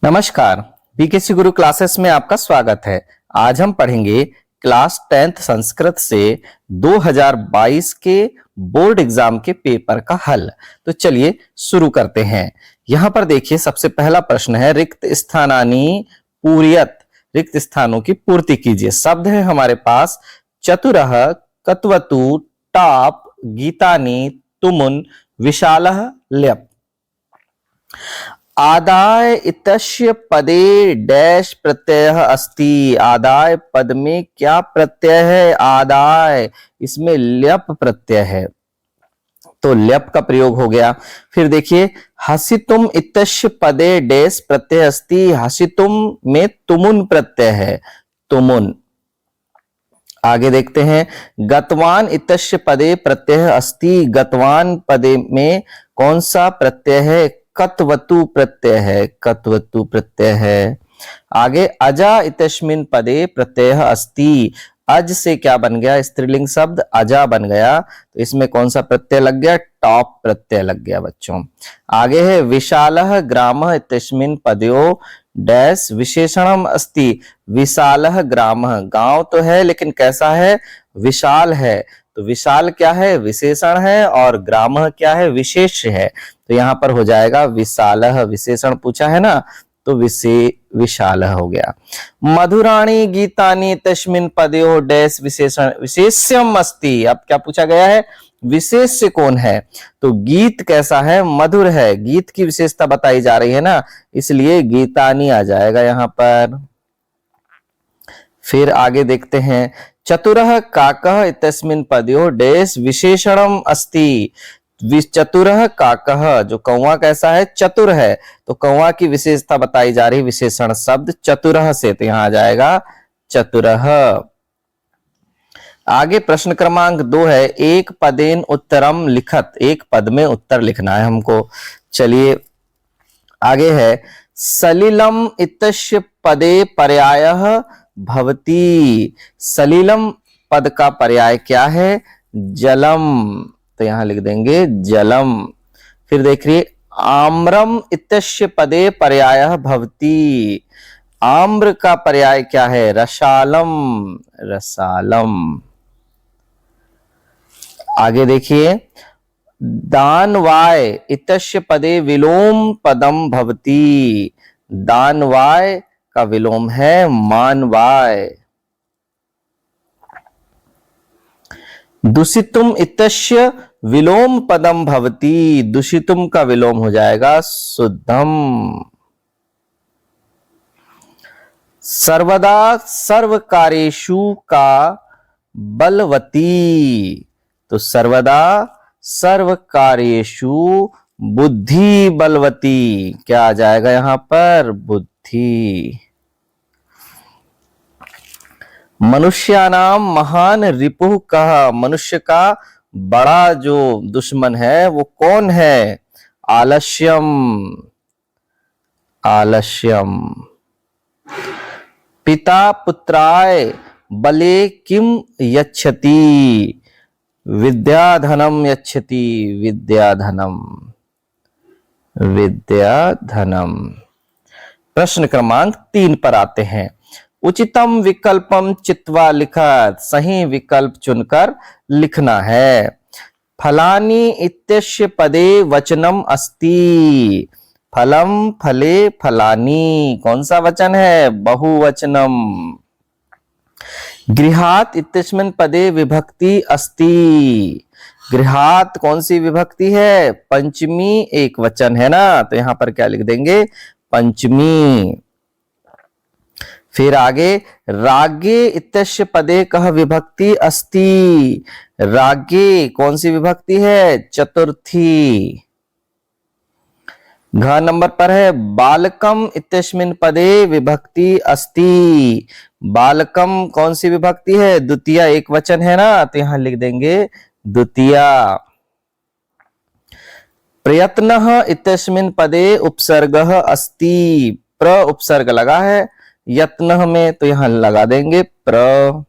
नमस्कार, बीकेसी गुरु क्लासेस में आपका स्वागत है। आज हम पढ़ेंगे क्लास 10th संस्कृत से 2022 के बोर्ड एग्जाम के पेपर का हल। तो चलिए शुरू करते हैं। यहाँ पर देखिए, सबसे पहला प्रश्न है रिक्त स्थानानि पूरयत। रिक्त स्थानों की पूर्ति कीजिए। शब्द है हमारे पास चतुरः, कत्वतु, टाप, गीतानि, तुमुन, विशालः, ल्यप। आदाय इत्यस्य पदे डैश प्रत्यय अस्ति। आदाय पद में क्या प्रत्यय है? आदाय, इसमें ल्यप प्रत्यय है, तो ल्यप का प्रयोग हो गया। फिर देखिए, हसितुम इत्यस्य पदे डैश प्रत्यय अस्ति। हसितुम में तुमुन प्रत्यय है, तुमुन। आगे देखते हैं, गतवान इत्यस्य पदे प्रत्यय अस्ति। गतवान पदे में कौन सा प्रत्यय है? कत्वतु प्रत्यय है, कत्वतु प्रत्यय है। आगे, अजा इत्यस्मिन् पदे प्रत्यय अस्ति। अज से क्या बन गया? स्त्रीलिंग शब्द अजा बन गया, तो इसमें कौन सा प्रत्यय लग गया? टॉप प्रत्यय लग गया बच्चों। आगे है विशालः ग्रामः इत्यस्मिन् पदयो डैश विशेषणम अस्ति। विशालः ग्रामः, गांव तो है लेकिन कैसा है? विशाल है। तो विशाल क्या है? विशेषण है, और ग्रामः क्या है? विशेष है। तो यहां पर हो जाएगा विशालः, विशेषण पूछा है ना, तो विशालः हो गया। मधुराणी गीतानि तस्मिन् पदयो डैश विशेषण विशेष्यम अस्ति। अब क्या पूछा गया है? विशेष्य कौन है? तो गीत कैसा है? मधुर है। गीत की विशेषता बताई जा रही है ना, इसलिए गीतानि आ जाएगा यहां पर। फिर आगे देखते हैं, चतुरः काकः इत्यस्मिन् पदयो डैश विशेषणम अस्ति। चतुरः काकः, जो कौवा कैसा है? चतुर है, तो कौवा की विशेषता बताई जा रही विशेषण शब्द चतुरः से, तो यहां आ जाएगा चतुरः। आगे प्रश्न क्रमांक 2 है, एक पदेन उत्तरम लिखत। एक पद में उत्तर लिखना है हमको। चलिए आगे है, सलिलम इत्यस्य पदे पर्यायः भवति। सलिलम पद का पर्याय क्या है? जलम, तो यहां लिख देंगे जलम। फिर देखिए, आम्रम इत्यस्य पदे पर्यायः भवति। आम्र का पर्याय क्या है? रसालम, रसालम। आगे देखिए, दानवाय इत्यस्य पदे विलोम पदम भवति। दानवाय का विलोम है मानवाय। दूषितुम इत्यस्य विलोम पदम भवति। दूषितुम का विलोम हो जाएगा शुद्धम। सर्वदा सर्वकार्येषु का बलवती। तो सर्वदा सर्वकार्येषु बुद्धि बलवती, क्या आ जाएगा यहां पर? बुद्धि। मनुष्यानाम महान रिपुः कः। मनुष्य का बड़ा जो दुश्मन है वो कौन है? आलस्यम, आलस्यम। पिता पुत्राय बले किम यच्छति। विद्याधनम यच्छति, विद्याधनम, विद्याधनम। प्रश्न क्रमांक 3 पर आते हैं, उचितम विकल्पम चित्वा लिखत। सही विकल्प चुनकर लिखना है। फलानि इत्यस्य पदे वचनम अस्ति। फलम, फले, फलानि, कौन सा वचन है? बहुवचनम। गृहात इत्यस्मिन् पदे विभक्ति अस्ति। गृहात कौन सी विभक्ति है? पंचमी एक वचन है ना, तो यहां पर क्या लिख देंगे? पंचमी। फिर आगे, राज्ञे इत्यस्य पदे कः विभक्ति अस्ति। राज्ञे कौन सी विभक्ति है? चतुर्थी। घ नंबर पर है, बालकम इत्यस्मिन् पदे विभक्ति अस्ति। बालकम कौन सी विभक्ति है? द्वितीय एक वचन है ना, तो यहां लिख देंगे द्वितीया। प्रयत्नः इत्यस्मिन् पदे उपसर्गः अस्ति। प्र उपसर्ग लगा है यत्नः में, तो यहां लगा देंगे प्र।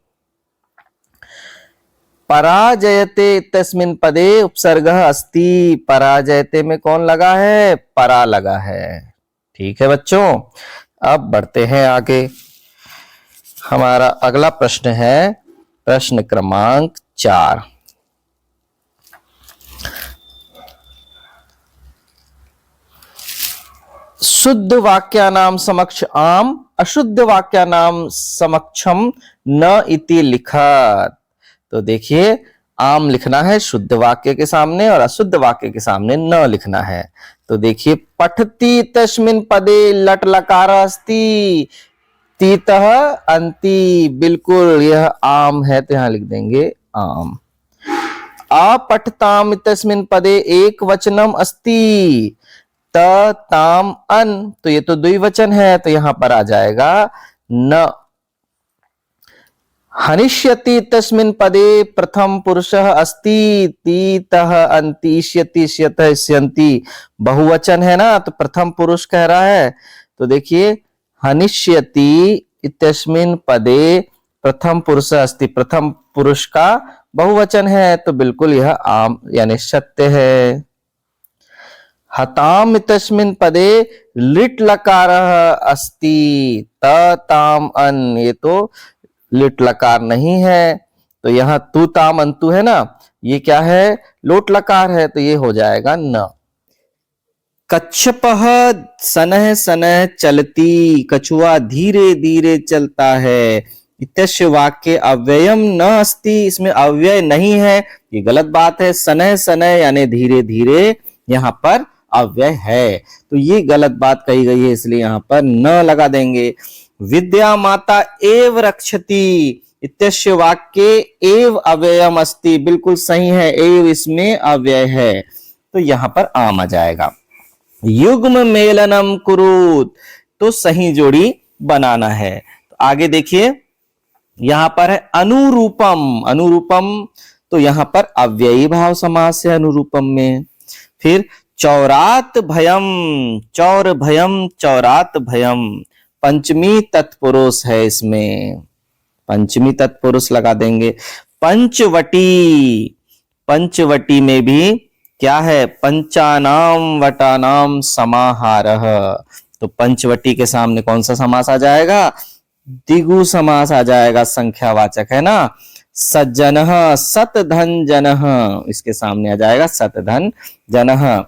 पराजयते इत्यस्मिन् पदे उपसर्गः अस्ति। पराजयते में कौन लगा है? परा लगा है। ठीक है बच्चों, अब बढ़ते हैं आगे। हमारा अगला प्रश्न है प्रश्न क्रमांक 4। शुद्ध वाक्यानाम समक्ष आम, अशुद्ध वाक्यानाम समक्षम न इति लिखत। तो देखिए, आम लिखना है शुद्ध वाक्य के सामने और अशुद्ध वाक्य के सामने न लिखना है। तो देखिए, पठति तस्मिन् पदे लट लकार अस्ति तीतः अंति, बिल्कुल यह आम है, तो यहां लिख देंगे आम। अपठताम तस्मिन् पदे एक वचनम अस्ति त ताम अन, तो ये तो द्विवचन है, तो यहां पर आ जाएगा न। हनिष्यति तस्मिन् पदे प्रथम पुरुषः अस्ति तीतः अन्ति, इष्यति इष्यतः इष्यन्ति, बहुवचन है ना, तो प्रथम पुरुष कह रहा है। तो देखिए, हनिष्यति इत्यस्मिन् पदे प्रथम पुरुष अस्ति, प्रथम पुरुष का बहुवचन है, तो बिल्कुल यह आम यानी सत्य है। हताम इत्यस्मिन् पदे लिट लकारः अस्ति त ताम अन, ये तो लिट लकार नहीं है, तो यहां तू ताम अंतु है ना, ये क्या है, लोट लकार है, तो ये हो जाएगा न। कच्छपः सनह सनह चलती, कछुआ धीरे धीरे चलता है। इत्यस्य वाक्य अव्ययम न अस्ति, इसमें अव्यय नहीं है, ये गलत बात है। सनह सनह यानी धीरे धीरे, यहां पर अव्यय है, तो ये गलत बात कही गई है, इसलिए यहां पर न लगा देंगे। विद्या माता एव रक्षति, इत्यस्य वाक्य एव अव्ययम अस्ति, बिल्कुल सही है, एव इसमें अव्यय है, तो यहां पर आम आ जाएगा। युग्म मेलनम कुरुत, तो सही जोड़ी बनाना है। तो आगे देखिए, यहां पर है अनुरूपम, अनुरूपम, तो यहां पर अव्ययी भाव समास है अनुरूपम में। फिर चौरात भयम, चौर भयम चौरात भयम, पंचमी तत्पुरुष है, इसमें पंचमी तत्पुरुष लगा देंगे। पंचवटी, पंचवटी में भी क्या है, पंचानाम वटानाम समाहारः, तो पंचवटी के सामने कौन सा समास आ जाएगा, द्विगु समास आ जाएगा, संख्यावाचक है ना। सज्जनः सतधन जनः, इसके सामने आ जाएगा सतधन जनः।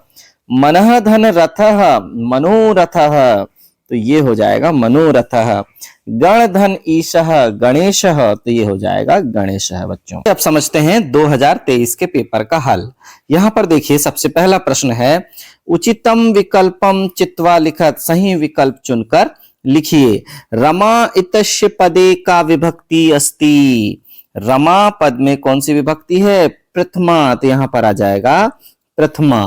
मनः धन रथः मनोरथः, तो ये हो जाएगा मनोरथः। गण धन ईशः गणेशः, तो ये हो जाएगा गणेशः। बच्चों, अब समझते हैं 2023 के पेपर का हल। यहां पर देखिए, सबसे पहला प्रश्न है उचितम विकल्पम चित्वा लिखत, सही विकल्प चुनकर लिखिए। रमा इतस्य पदे का विभक्ति अस्ति, रमा पद में कौन सी विभक्ति है, प्रथमा, तो यहां पर आ जाएगा प्रथमा।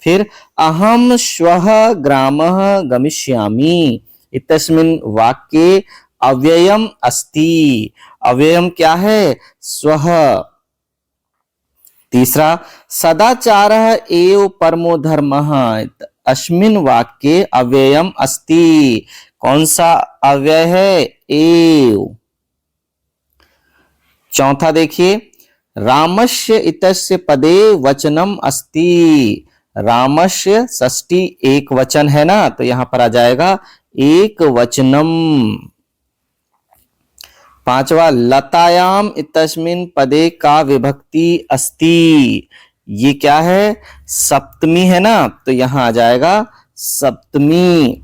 फिर अहम श्वः ग्रामः गमिष्यामि, इतस्मिन् वाक्ये अव्ययम अस्ति, अव्ययम क्या है, स्वः। तीसरा, सदाचारः एव परमो धर्मः, अस्मिन् वाक्ये अव्ययम अस्ति, कौन सा अव्यय है, एव। चौथा देखिए, रामस्य इतस्य पदे वचनम अस्ति, रामस्य षष्ठी एक वचन है ना, तो यहां पर आ जाएगा एक वचनम। पांचवा, लतायाम इतस्मिन् पदे का विभक्ति अस्ति, ये क्या है, सप्तमी है ना, तो यहां आ जाएगा सप्तमी।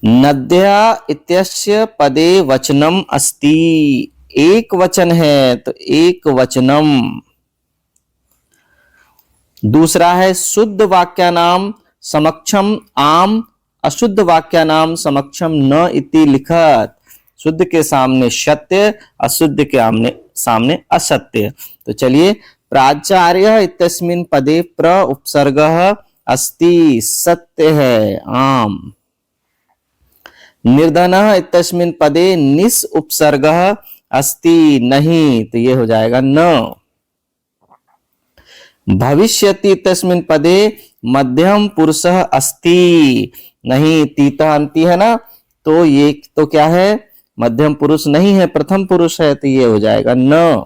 नद्या इत्यस्य पदे वचनम अस्ति, एक वचन है, तो एक वचनम। दूसरा है शुद्ध वाक्यानाम समक्षम आम, अशुद्ध वाक्यानाम समक्षम न इति लिखत, शुद्ध के सामने सत्य, अशुद्ध के सामने असत्य। तो चलिए, प्राचार्य इत्यस्मिन् पदे प्र उपसर्गः अस्ति, सत्य है, आम। निर्धनः इत्यस्मिन् पदे निस उपसर्गः अस्ति, नहीं, तो ये हो जाएगा न। भविष्यति तस्मिन् पदे मध्यम पुरुषः अस्ति, नहीं, तीता अंति है ना, तो ये तो क्या है, मध्यम पुरुष नहीं है, प्रथम पुरुष है, तो ये हो जाएगा न।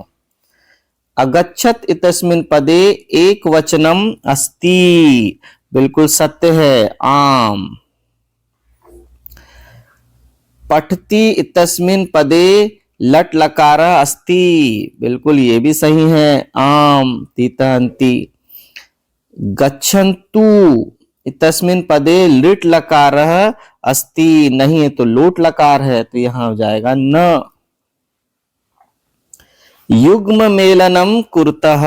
अगच्छत इतस्मिन् पदे एक वचनम अस्ति, बिल्कुल सत्य है, आम। पठति इत्यस्मिन् पदे लट लकार अस्ति, बिल्कुल ये भी सही है, आम। तीतहन्ति। गच्छन्तु इत्यस्मिन् पदे लिट लकार अस्ति, नहीं है तो लोट लकार है, तो यहां हो जाएगा न। युग्म मेलनम कुरुतः,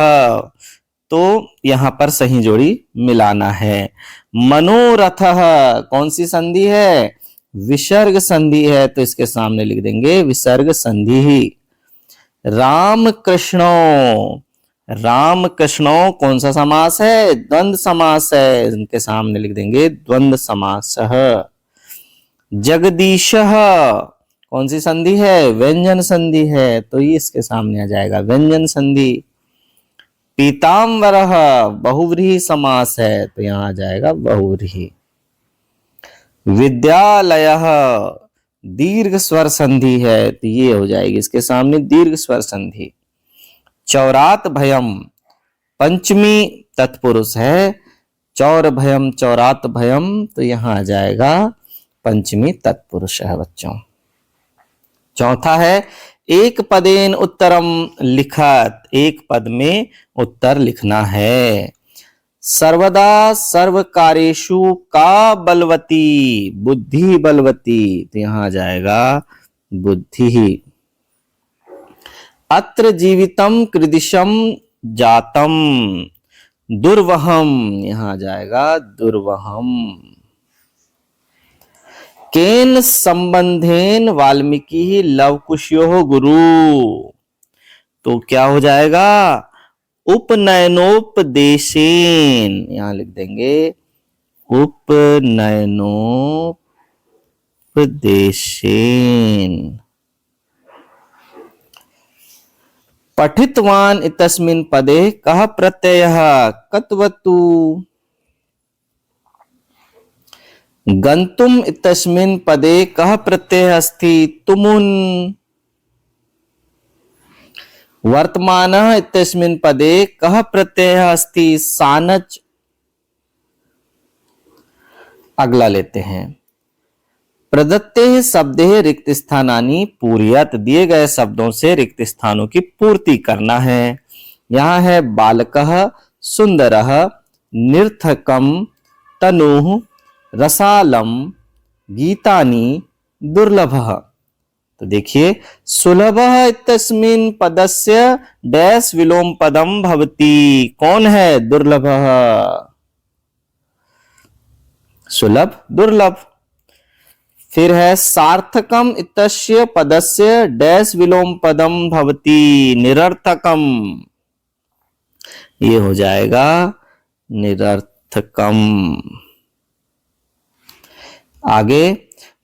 तो यहां पर सही जोड़ी मिलाना है। मनोरथः कौन सी संधि है? विसर्ग संधि है, तो इसके सामने लिख देंगे विसर्ग संधि ही। राम कृष्णो, राम कृष्णो कौन सा समास है? द्वंद्व समास है, इनके सामने लिख देंगे द्वंद्व समासः। जगदीशः कौन सी संधि है? व्यंजन संधि है, तो ये इसके सामने आ जाएगा व्यंजन संधि। पीताम्बरः बहुव्रीहि समास है, तो यहां आ जाएगा बहुव्रीहि। विद्यालयः दीर्घ स्वर संधि है, तो ये हो जाएगी इसके सामने दीर्घ स्वर संधि। चौरात भयम पंचमी तत्पुरुष है, चौर भयम चौरात भयम, तो यहां आ जाएगा पंचमी तत्पुरुष है बच्चों। चौथा है एक पदेन उत्तरम लिखत, एक पद में उत्तर लिखना है। सर्वदा सर्व कार्येषु का बलवती, बुद्धि बलवती, तो यहां आ जाएगा बुद्धि ही। अत्र जीवितम कृदिशम जातम दुर्वहम, यहां आ जाएगा दुर्वहम। केन संबंधेन वाल्मीकि लवकुशयो गुरु, तो क्या हो जाएगा? उपनयनोपदेशेन, यहां लिख देंगे उपनयनोपदेशेन। पठितवान इत्यस्मिन् पदे कः प्रत्ययः? कत्वतु। गंतुम इत्यस्मिन् पदे कः प्रत्ययः अस्ति? तुमुन। वर्तमानः इत्यस्मिन् पदे कः प्रत्ययः अस्ति? सानच। अगला लेते हैं। प्रदत्ते शब्दे रिक्त स्थानानि पूरयत, दिए गए शब्दों से रिक्त स्थानों की पूर्ति करना है। यहां है बालकः, सुंदरः, निर्थकम, तनुः, रसालम, गीतानि, दुर्लभः। तो देखिए सुलभः इत्यस्मिन् पदस्य डैश विलोम पदम भवति, कौन है? दुर्लभः। सुलभ दुर्लभ। फिर है सार्थकम इत्यस्य पदस्य डैश विलोम पदम भवति, निरर्थकम, ये हो जाएगा निरर्थकम। आगे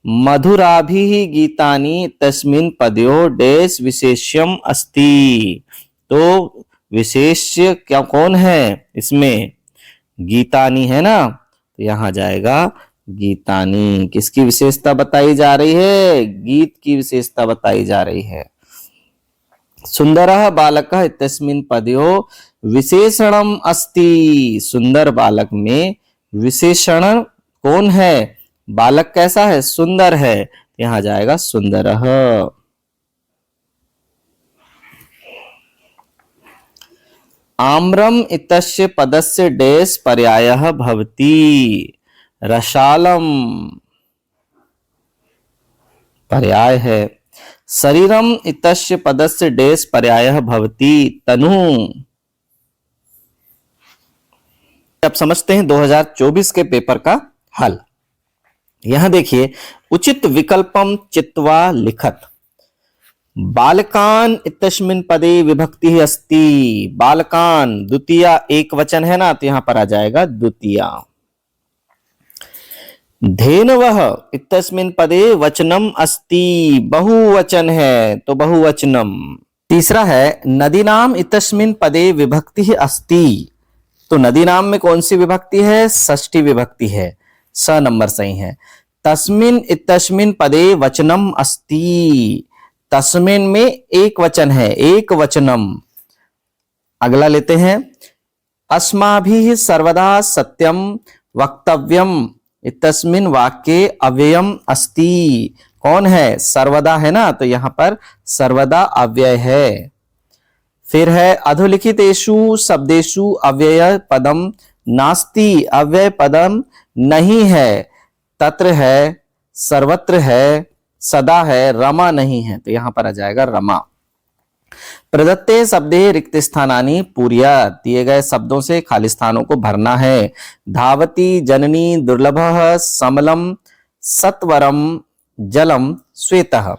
मधुराभिः गीतानि तस्मिन् पदयो डैश विशेष्यम अस्ति, तो विशेष्य क्या कौन है इसमें? गीतानि है ना, तो यहां जाएगा गीतानि। किसकी विशेषता बताई जा रही है? गीत की विशेषता बताई जा रही है। सुंदरः बालकः इत्यस्मिन् पदयो विशेषणम अस्ति, सुंदर बालक में विशेषण कौन है? बालक कैसा है? सुंदर है, यहां जाएगा सुंदरः। आम्रम इत्यस्य पदस्य डैश पर्यायः भवति, रसालम पर्याय है। शरीरम इत्यस्य पदस्य डैश पर्यायः भवति, तनु। अब समझते हैं 2024 के पेपर का हल। यहां देखिए उचित विकल्पम चित्वा लिखत। बालकान इत्यस्मिन् पदे विभक्ति अस्ति, बालकान द्वितीया एक वचन है ना, तो यहां पर आ जाएगा द्वितीया। धेनवः इत्यस्मिन् पदे वचनम अस्ति, बहुवचन है तो बहुवचनम। तीसरा है नदीनाम इत्यस्मिन् पदे विभक्ति अस्ति, तो नदीनाम में कौन सी विभक्ति है? षष्ठी विभक्ति है, स नंबर सही है। तस्मिन् इत्यस्मिन् पदे वचनम अस्ति, तस्मिन् में एक वचन है, एक वचनम। अगला लेते हैं अस्माभिः सर्वदा सत्यम वक्तव्यम इतस्मिन् वाक्ये अव्ययम अस्ति। कौन है? सर्वदा है ना, तो यहां पर सर्वदा अव्यय है। फिर है अधोलिखितेषु शब्देषु अव्यय पदम नास्ति। अव्यय पदम नहीं है। तत्र है, सर्वत्र है, सदा है, रमा नहीं है, तो यहां पर आ जाएगा रमा। प्रदत्ते शब्दे रिक्त स्थानानि पूर्यात्। दिए गए शब्दों से खाली स्थानों को भरना है। धावती जननी दुर्लभः समलम सत्वरम जलम श्वेतः।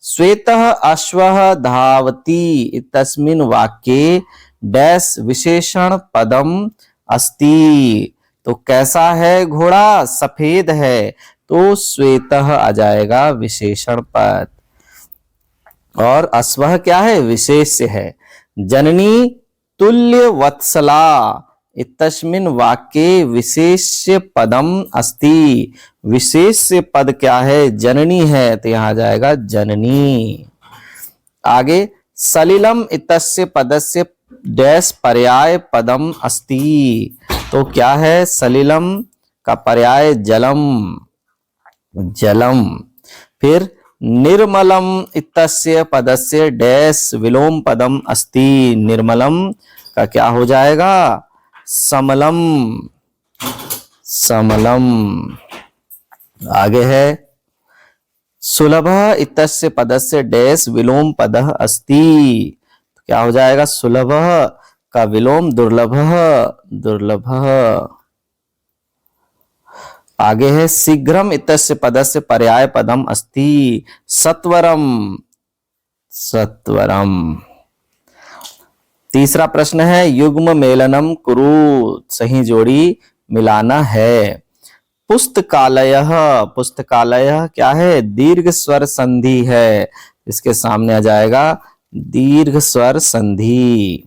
श्वेतः अश्वः धावति इत्यस्मिन् वाक्ये डैश विशेषण पदम अस्ति। तो कैसा है घोड़ा? सफेद है, तो श्वेतः आ जाएगा विशेषण पद। और अश्वः क्या है? विशेष्य है। जननी तुल्य वत्सला इतस्मिन् वाक्ये विशेष्य पदम अस्ति। विशेष्य पद क्या है? जननी है, तो यहां आ जाएगा जननी। आगे सलिलम इतस्य पदस्य डैश पर्याय पदम अस्ति। तो क्या है? सलिलम का पर्याय जलम, जलम। फिर निर्मलम इत्यस्य पदस्य डैश विलोम पदम अस्ति। निर्मलम का क्या हो जाएगा? समलम, समलम। आगे है सुलभ इत्यस्य पदस्य डैश विलोम पदः अस्ति। तो क्या हो जाएगा? सुलभ का विलोम दुर्लभ, दुर्लभ। आगे है शीघ्रम इत्यस्य पदस्य पर्याय पदम अस्ति। सत्वरम, सत्वरम। तीसरा प्रश्न है युग्म मेलनम कुरु। सही जोड़ी मिलाना है। पुस्तकालयः, पुस्तकालयः क्या है? दीर्घ स्वर संधि है, इसके सामने आ जाएगा दीर्घ स्वर संधि।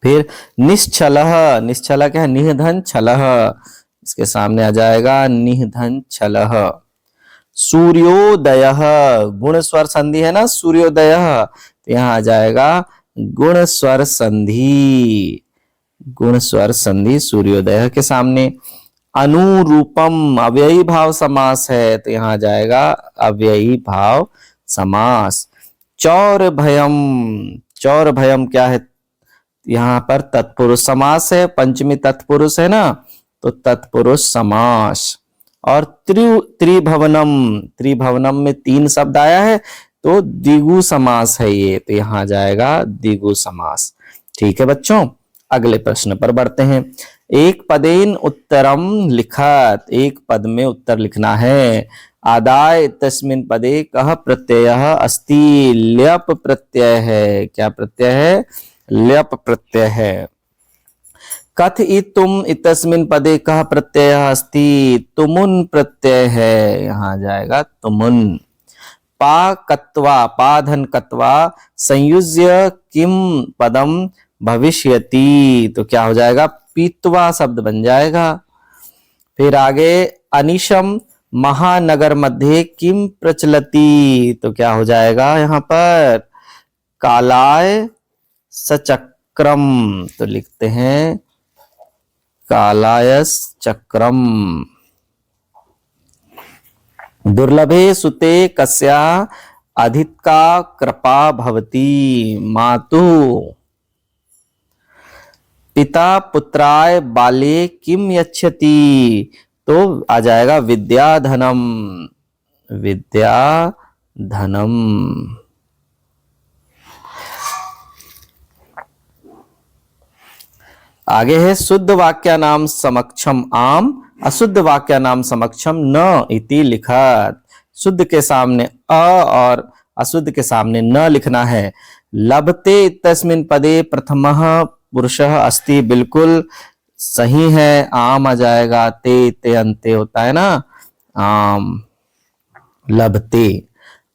फिर निश्चलः, निश्चलः क्या है? निधन छलः, इसके सामने आ जाएगा निधन छलः। सूर्योदयः गुण स्वर संधि है ना, सूर्योदयः, तो यहां आ जाएगा गुण स्वर संधि, गुण स्वर संधि सूर्योदय के सामने। अनुरूपम अव्ययी भाव समास है, तो यहां आ जाएगा अव्ययी भाव समास। चौर भयम, चौर भयम क्या है? यहां पर तत्पुरुष समास है, पंचमी तत्पुरुष है ना, तो तत्पुरुष समास। और त्रिभुवनम, त्रिभुवनम में 3 शब्द आया है, तो द्विगु समास है ये, तो यहां जाएगा द्विगु समास। ठीक है बच्चों, अगले प्रश्न पर बढ़ते हैं। एक पदेन उत्तरम लिखत। एक पद में उत्तर लिखना है। आदाय तस्मिन् पदे कः प्रत्ययः अस्ति। ल्यप प्रत्यय है। क्या प्रत्यय है? ल्यप प्रत्यय है। कथयितुम इतस्मिन् पदे कः प्रत्ययः अस्ति। तुमुन प्रत्यय है, यहां जाएगा तुमुन। पाकत्वा, पाधन कत्वा संयुज्य किम पदम भविष्यति। तो क्या हो जाएगा? पीत्वा शब्द बन जाएगा। फिर आगे अनिशम महानगर मध्ये किम प्रचलति। तो क्या हो जाएगा यहां पर? कालाय सचक्रम, तो लिखते हैं कालायस चक्रम। दुर्लभे सुते कस्या अधिका कृपा भवति। मातु। पिता पुत्राय बाले किम यच्छति। तो आ जाएगा विद्या धनम, विद्या धनम। आगे है शुद्ध वाक्या नाम समक्षम आम, अशुद्ध वाक्या नाम समक्षम न इति लिखत। शुद्ध के सामने अ और अशुद्ध के सामने न लिखना है। लभते तस्मिन् पदे प्रथमः पुरुषः अस्ति, बिल्कुल सही है। आम आ जाएगा, ते अंते होता है ना, आम। लभते।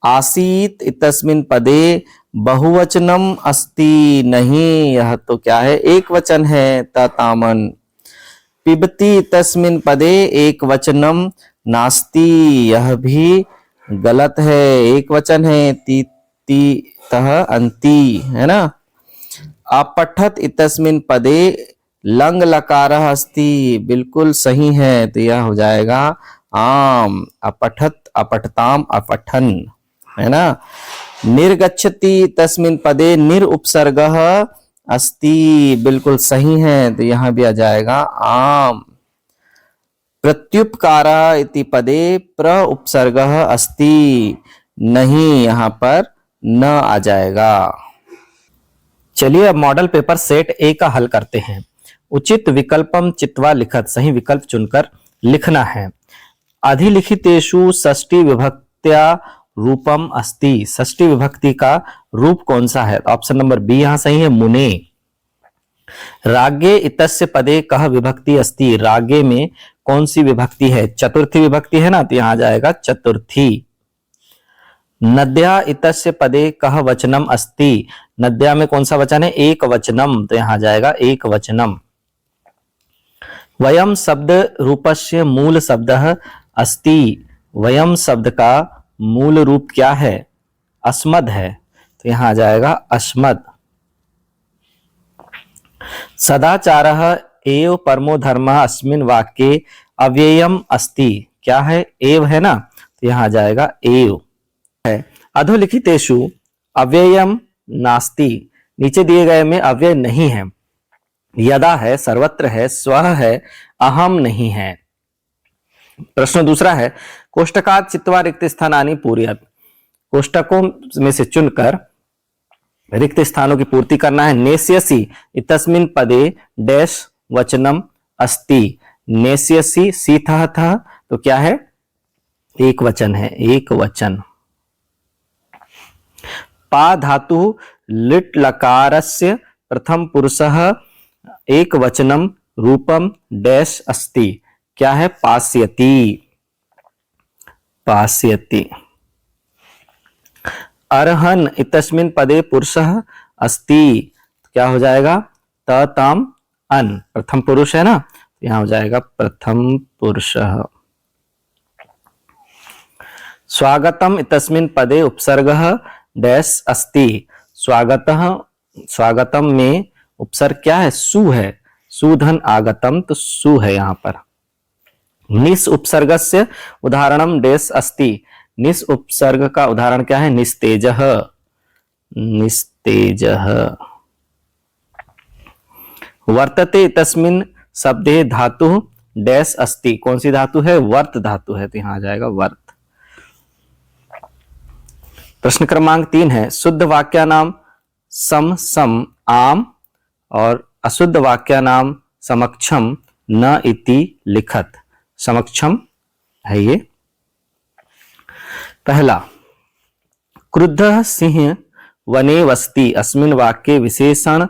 आसीत इतस्मिन् पदे बहुवचनम अस्ति, नहीं, यह तो क्या है? एक वचन है, तामन। पिबती तस्मिन् पदे एक वचनम नास्ति, यह भी गलत है, एक वचन है, ती तह अंति, है ना। अपठत इतस्मिन् पदे लंग लकारः अस्ति, बिल्कुल सही है, तो यह हो जाएगा आम। अपठत अपठताम अपठन, है ना। निर्गच्छति तस्मिन् पदे निर उपसर्गः अस्ति, बिल्कुल सही है, तो यहां भी आ जाएगा आम। प्रत्युपकारः इति पदे प्र उपसर्गः अस्ति, नहीं, यहां पर न आ जाएगा। चलिए अब मॉडल पेपर सेट ए का हल करते हैं। उचित विकल्पम चित्वा लिखत, सही विकल्प चुनकर लिखना है। अधिलिखितेषु षष्ठी विभक्त्या रूपम अस्ति, षष्ठी विभक्ति का रूप कौन सा है? ऑप्शन नंबर बी यहां सही है, मुने। रागे इतस्य पदे कह विभक्ति अस्ति, रागे में कौन सी विभक्ति है? चतुर्थी विभक्ति है ना, तो यहां आ जाएगा चतुर्थी। नद्या इतस्य पदे कह वचनम अस्ति, नद्या में कौन सा वचन है? एक वचनम, तो यहां आ जाएगा एक वचनम। वयम शब्द रूपस्य मूल शब्दः अस्ति, वयम शब्द का मूल रूप क्या है? अस्मद है, तो यहां आ जाएगा अस्मद। सदाचारः एव परमो धर्मः अस्मिन् वाक्ये अव्ययम अस्ति, क्या है? एव है ना, तो यहां आ जाएगा एव है। अधोलिखितेषु अव्ययम नास्ति, नीचे दिए गए में अव्यय नहीं है। यदा है, सर्वत्र है, स्वः है, अहम नहीं है। प्रश्न दूसरा है, कोष्टकात् चित्वा रिक्त स्थानानि पूरयत, कोष्टकों में से चुनकर रिक्त स्थानों की पूर्ति करना है। नेष्यसि इतस्मिन् पदे डैश वचनम अस्ति, नेष्यसि सीथः था, तो क्या है? एक वचन है, एक वचन। पा धातु लिट लकारस्य प्रथम पुरुषः एक वचनम रूपम डैश अस्ति, क्या है? पास्यति, पास्यति। अर्हन इतस्मिन् पदे पुरुषः अस्ति, क्या हो जाएगा? त ताम अन, प्रथम पुरुष है ना, यहां हो जाएगा प्रथम पुरुषः। स्वागतम इतस्मिन् पदे उपसर्गः डैश अस्ति, स्वागतः, स्वागतम में उपसर्ग क्या है? सु है, सुधन आगतम, तो सु है यहां पर। निस उपसर्गस्य उदाहरणम डैश अस्ति, निस उपसर्ग का उदाहरण क्या है? निस्तेजः, निस्तेजः। वर्तते तस्मिन् शब्दे धातु डैश अस्ति, कौन सी धातु है? वर्त धातु है, तो यहां आ जाएगा वर्त। प्रश्न क्रमांक 3 है, शुद्ध वाक्या नाम सम सम आम और अशुद्ध वाक्या नाम समक्षम न इति लिखत, समक्षम है ये। पहला, क्रुद्धः सिंह वने वसति, अस्मिन् वाक्ये विशेषण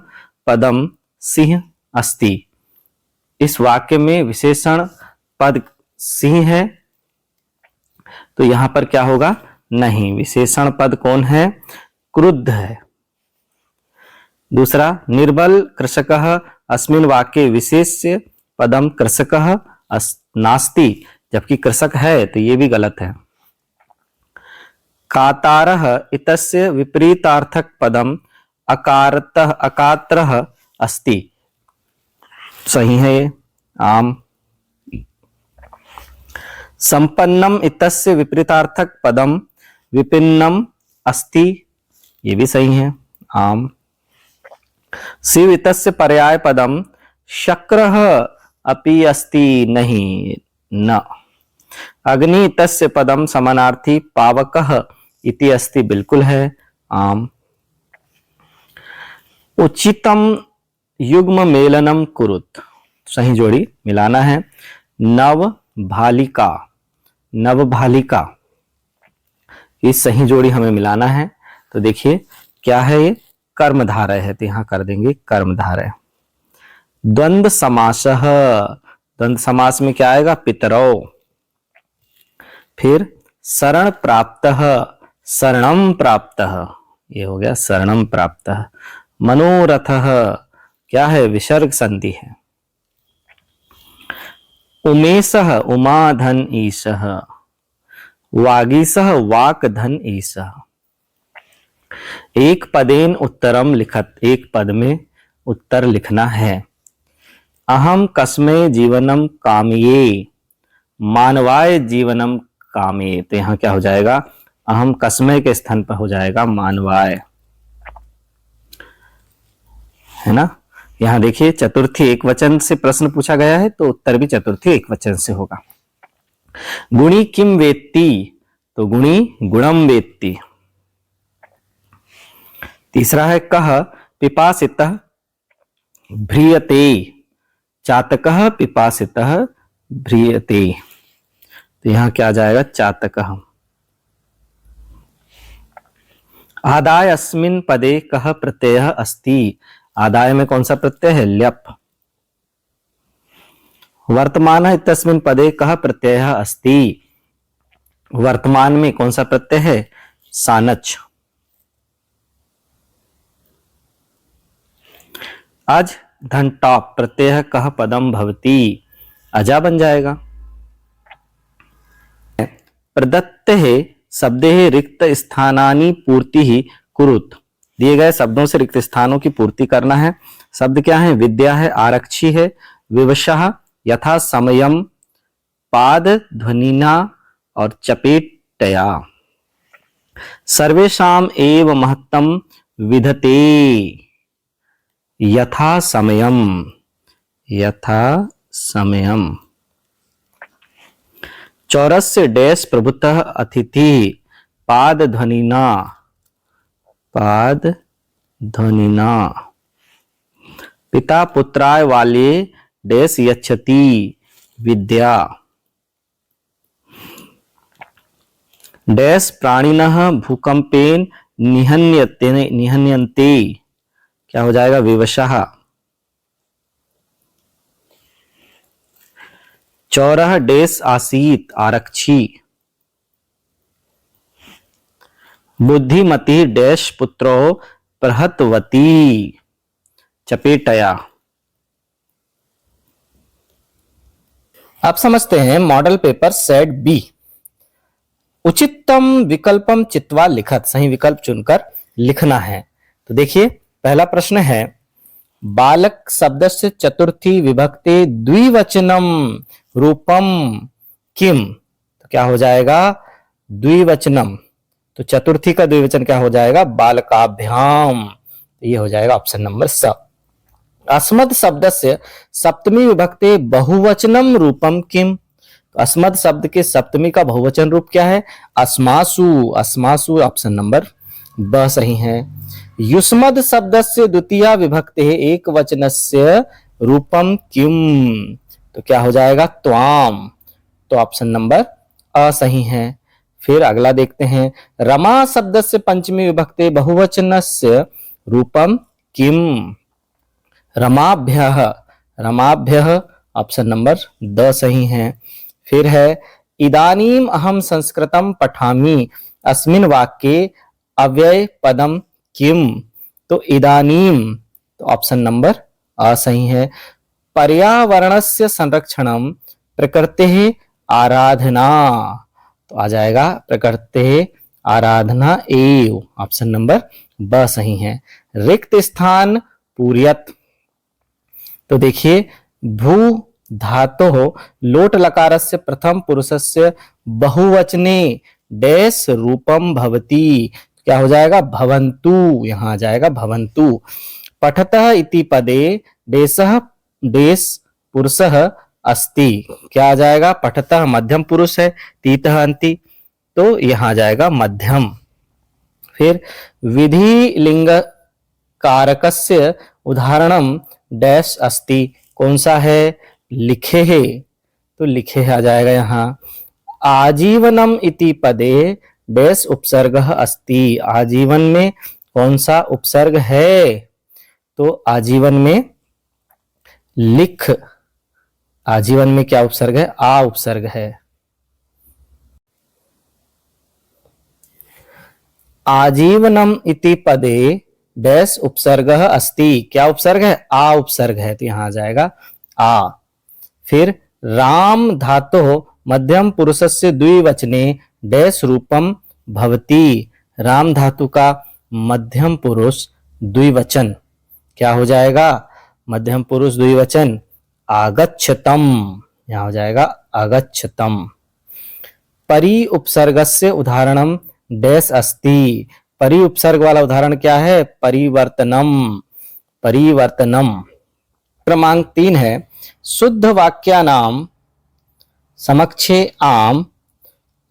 पदम सिंह अस्ति, इस वाक्य में विशेषण पद सिंह है, तो यहां पर क्या होगा? नहीं, विशेषण पद कौन है? क्रुद्ध है। दूसरा, निर्बल कृषकः अस्मिन् वाक्ये विशेष्य पदम कृषकः नास्ति, जबकि कृषक है, तो ये भी गलत है। कातारः इतस्य विपरीतार्थक पदम अकारतः अकात्रः अस्ति, सही है ये, आम। संपन्नम इतस्य विपरीतार्थक पदम विपिन्नम अस्ति, ये भी सही है, आम। शिव इतस्य पर्याय पदम शक्रः अपि अस्ति, नहीं, न। अग्नि इतस्य पदम समानार्थी पावकः इति अस्ति, बिल्कुल है, आम। उचितम युग्म मेलनम कुरुत, सही जोड़ी मिलाना है। नव भालिका, नव भालिका, ये सही जोड़ी हमें मिलाना है। तो देखिए क्या है ये? कर्मधारय है, तो यहां कर देंगे कर्मधारय। द्वंद्व समासः, द्वंद्व समास में क्या आएगा? पितरौ। फिर शरण प्राप्तः, शरणम प्राप्तः, ये हो गया शरणम प्राप्तः। मनोरथः क्या है? विसर्ग संधि है। उमेशः उमा धन ईशः, वागीशः वाक धन ईशः। एक पदेन उत्तरम लिखत, एक पद में उत्तर लिखना है। अहम कस्मै जीवनम कामये मानवाय जीवनम कामये। तो यहां क्या हो जाएगा, अहम कस्मै के स्थान पर हो जाएगा मानवाय, है ना। यहां देखिए चतुर्थी एक वचन से प्रश्न पूछा गया है तो उत्तर भी चतुर्थी एक वचन से होगा। गुणी किम वेत्ति, तो गुणी गुणम वेत्ति। तीसरा है कह पिपासितः भ्रियते, चातकः पिपासितः भ्रियते। तो यहां क्या आ जाएगा, चातकः। आदाय अस्मिन् पदे कः प्रत्ययः अस्ति, आदाय में कौन सा प्रत्यय है, ल्यप। वर्तमान इत्यस्मिन् पदे कः प्रत्ययः अस्ति, वर्तमान में कौन सा प्रत्यय है, सानच। अज धनटॉप प्रत्यय कः पदम भवति, अजा बन जाएगा। प्रदत्ते शब्दे रिक्त स्थानानि पूर्ति कुरुत, दिए गए शब्दों से रिक्त स्थानों की पूर्ति करना है। शब्द क्या है, विद्या है, आरक्षी है, विवशः, यथा समयम, पाद ध्वनिना और चपेटया। सर्वेषाम एव महत्तम विधते, यथा समयम, यथा समयम। चौरस्य डैश प्रभुतः अतिथि पाद ध्वनिना, पाद ध्वनिना। पिता पुत्राय वाले डैश यच्छति विद्या। डैश प्राणिनः भूकंपेन निहन्यन्ते, क्या हो जाएगा, विवशः। चौरः डैश आसीत, आरक्षी। बुद्धिमती डैश पुत्रो प्रहतवती, चपेटया। आप समझते हैं मॉडल पेपर सेट बी। उचितम विकल्पम चित्वा लिखत, सही विकल्प चुनकर लिखना है। तो देखिए पहला प्रश्न है, बालक शब्दस्य चतुर्थी विभक्ति द्विवचनम रूपम किम, तो क्या हो जाएगा, द्विवचनम। तो चतुर्थी का द्विवचन क्या हो जाएगा, बालकाभ्याम। ये हो जाएगा ऑप्शन नंबर स। अस्मद शब्दस्य सप्तमी विभक्ति बहुवचनम रूपम किम, तो अस्मद शब्द के सप्तमी का बहुवचन रूप क्या है, अस्मासु, अस्मासु ऑप्शन नंबर ब सही है। युष्मद शब्दस्य द्वितीया विभक्ति एक वचनस्य रूपम किम, तो क्या हो जाएगा, त्वाम। तो ऑप्शन नंबर अ सही है। फिर अगला देखते हैं, रमा शब्दस्य पंचमी विभक्ति बहुवचनस्य रूपम किम, रमाभ्यः, रमाभ्यः ऑप्शन नंबर द सही है। फिर है, इदानीम अहम संस्कृतम पठामि अस्मिन् वाक्ये अव्यय पदम किम, तो इदानीम, तो ऑप्शन नंबर अ सही है। पर्यावरणस्य संरक्षणम प्रकृतेः आराधना, तो आ जाएगा प्रकृतेः आराधना एव, ऑप्शन नंबर ब सही है। रिक्त स्थान पूर्यत, तो देखिए भू धातोः लोट लकारस्य प्रथम पुरुषस्य बहुवचने डैश रूपम भवति, क्या हो जाएगा, भवन्तु, यहां आ जाएगा भवन्तु। पठतः इति पदे डैशः डैश पुरुषः अस्ति, क्या आ जाएगा, पठतः मध्यम पुरुष है, तीतः अन्ति, तो यहां आ जाएगा मध्यम। फिर विधि लिंग कारकस्य उदाहरणम डैश अस्ति, कौन सा है, लिखे है, तो लिखे आ जाएगा यहां। आजीवनम इति पदे डैश उपसर्गः अस्ति, आजीवन में कौन सा उपसर्ग है, तो आजीवन में लिख, आजीवन में क्या उपसर्ग है, आ उपसर्ग है। आजीवनम इति पदे डैश उपसर्गः अस्ति, क्या उपसर्ग है, आ उपसर्ग है, तो यहां आ जाएगा आ। फिर राम धातु मध्यम पुरुषस्य द्विवचने डैश रूपम भवति, राम धातु का मध्यम पुरुष द्विवचन क्या हो जाएगा, मध्यम पुरुष द्विवचन आगच्छतम, यहाँ हो जाएगा आगच्छतम। परि उपसर्गस्य उदाहरणम डैश अस्ति। परि उपसर्ग वाला उदाहरण क्या है? परिवर्तनम, परिवर्तनम। क्रमांक 3 है, शुद्ध वाक्यानाम समक्षे आम,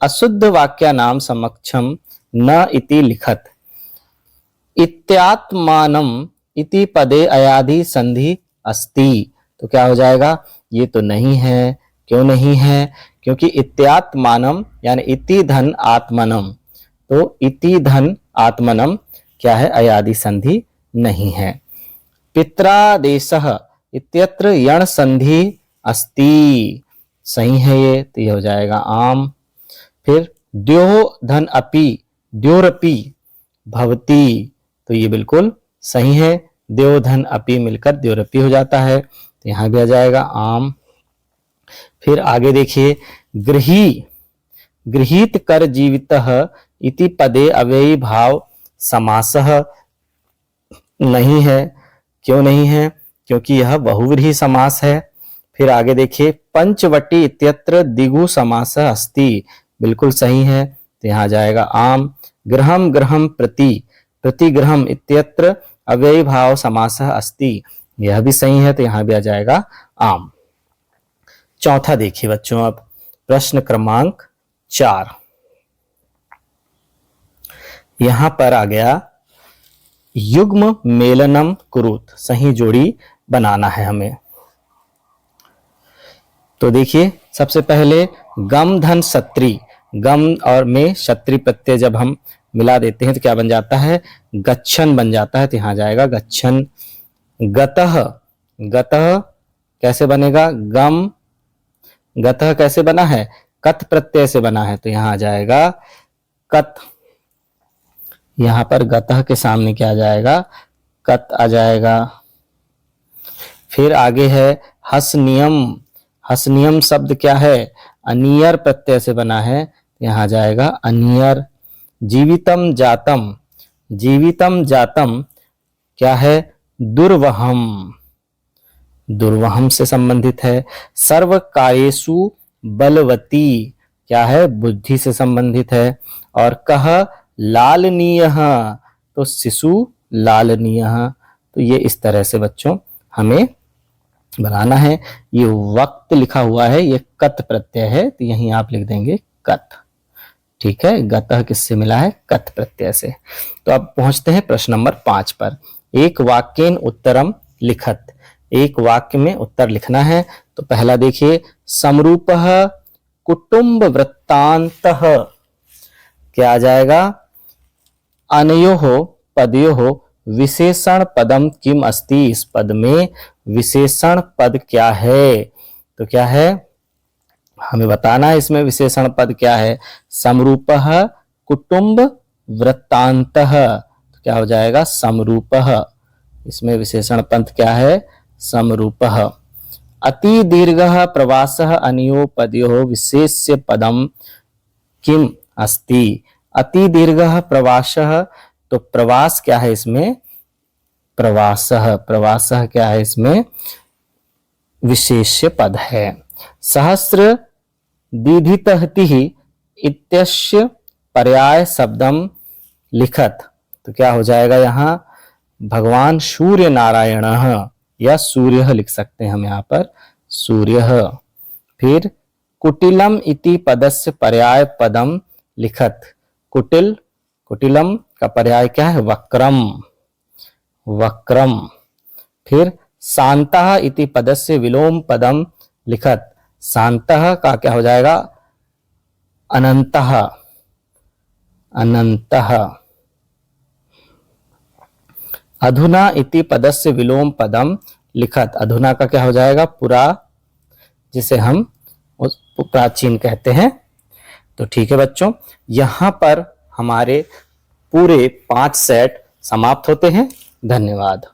अशुद्ध वाक्यानाम समक्षम न इति लिखत। इत्यात्मानम इति पदे अयाधि संधि अस्ति। तो क्या हो जाएगा? ये तो नहीं है। क्यों नहीं है? क्योंकि इत्यात्मानम यानी इति धन आत्मनम, तो इति धन आत्मनम क्या है? अयाधि संधि नहीं है। पित्रादेशः इत्यत्र यण संधि अस्ति। सही है ये, तो ये हो जाएगा आम। फिर द्यो धन अपि, द्योरपि भवति, तो ये बिल्कुल सही है। द्यो धन अपि मिलकर द्योरपि हो जाता है, तो यहां भी आ जाएगा आम। फिर आगे देखिए, गृही, गृहीत कर जीवितः इति पदे अव्ययी भाव समासः नहीं है। क्यों नहीं है? क्योंकि यह बहुव्रीहि समास है। फिर आगे देखिए, पंचवटी इत्यत्र द्विगु समासः अस्ति। बिल्कुल सही है, तो यहाँ जाएगा आम। गृहम गृहम प्रति, प्रतिगृहम इत्यत्र अव्ययी भाव समासः अस्ति। यह भी सही है, तो यहाँ भी आ जाएगा आम। चौथा देखिए बच्चों, अब प्रश्न क्रमांक 4। यहां पर आ गया युग्म मेलनम कुरुत, सही जोड़ी बनाना है हमें। तो देखिए, सबसे पहले गम धन सत्री, गम और में क्षत्रि प्रत्यय जब हम मिला देते हैं तो क्या बन जाता है? गच्छन बन जाता है, तो यहां जाएगा गच्छन। गतः, गतः कैसे बनेगा? गम, गतः कैसे बना है? कत प्रत्यय से बना है, तो यहां आ जाएगा कत। यहां पर गतः के सामने क्या आ जाएगा? कत आ जाएगा। फिर आगे है हसनियम, हसनियम शब्द क्या है? अनियर प्रत्यय से बना है, यहां जाएगा अनियर। जीवितम जातम, जीवितम जातम क्या है? दुर्वहम, दुर्वहम से संबंधित है। सर्व कार्येषु बलवती क्या है? बुद्धि से संबंधित है। और कह लालनीयः, तो शिशु लालनीयः। तो ये इस तरह से बच्चों हमें बनाना है। ये वक्त लिखा हुआ है, ये कत प्रत्यय है, तो यहीं आप लिख देंगे कत। ठीक है, गतः किससे मिला है? कत प्रत्यय से। तो अब पहुंचते हैं प्रश्न नंबर 5 पर। एक वाक्येन उत्तरम लिखत, एक वाक्य में उत्तर लिखना है। तो पहला देखिए, समरूपः कुटुंब वृत्तान्तः क्या आ जाएगा? अनयोः पदयोः विशेषण पदम किम अस्ति। इस पद में विशेषण पद क्या है? तो क्या है हमें बताना है, इसमें विशेषण पद क्या है? समरूपः कुटुंब वृत्तान्तः, तो क्या हो जाएगा? समरूपः। इसमें विशेषण पद क्या है? समरूपः। अति दीर्घः प्रवासः अनयो पदयोः विशेष्य पदम किम अस्ति। अति दीर्घः प्रवासः, तो प्रवास क्या है इसमें? प्रवासः, प्रवासः क्या है इसमें? विशेष्य पद है। सहस्र दीधितहतिः इत्यस्य पर्याय शब्दम लिखत, तो क्या हो जाएगा यहाँ? भगवान सूर्य नारायणः या सूर्य लिख सकते हैं हम यहाँ पर, सूर्य। फिर कुटिलम इति पदस्य पर्याय पदम लिखत। कुटिल, कुटिलम का पर्याय क्या है? वक्रम, वक्रम। फिर शांतः इति पदस्य विलोम पदम लिखत। शांतः का क्या हो जाएगा? अनंतः, अनंतः। अधुना इति पदस्य विलोम पदम लिखत। अधुना का क्या हो जाएगा? पुरा, जिसे हम प्राचीन कहते हैं। तो ठीक है बच्चों, यहां पर हमारे पूरे 5 सेट समाप्त होते हैं। धन्यवाद।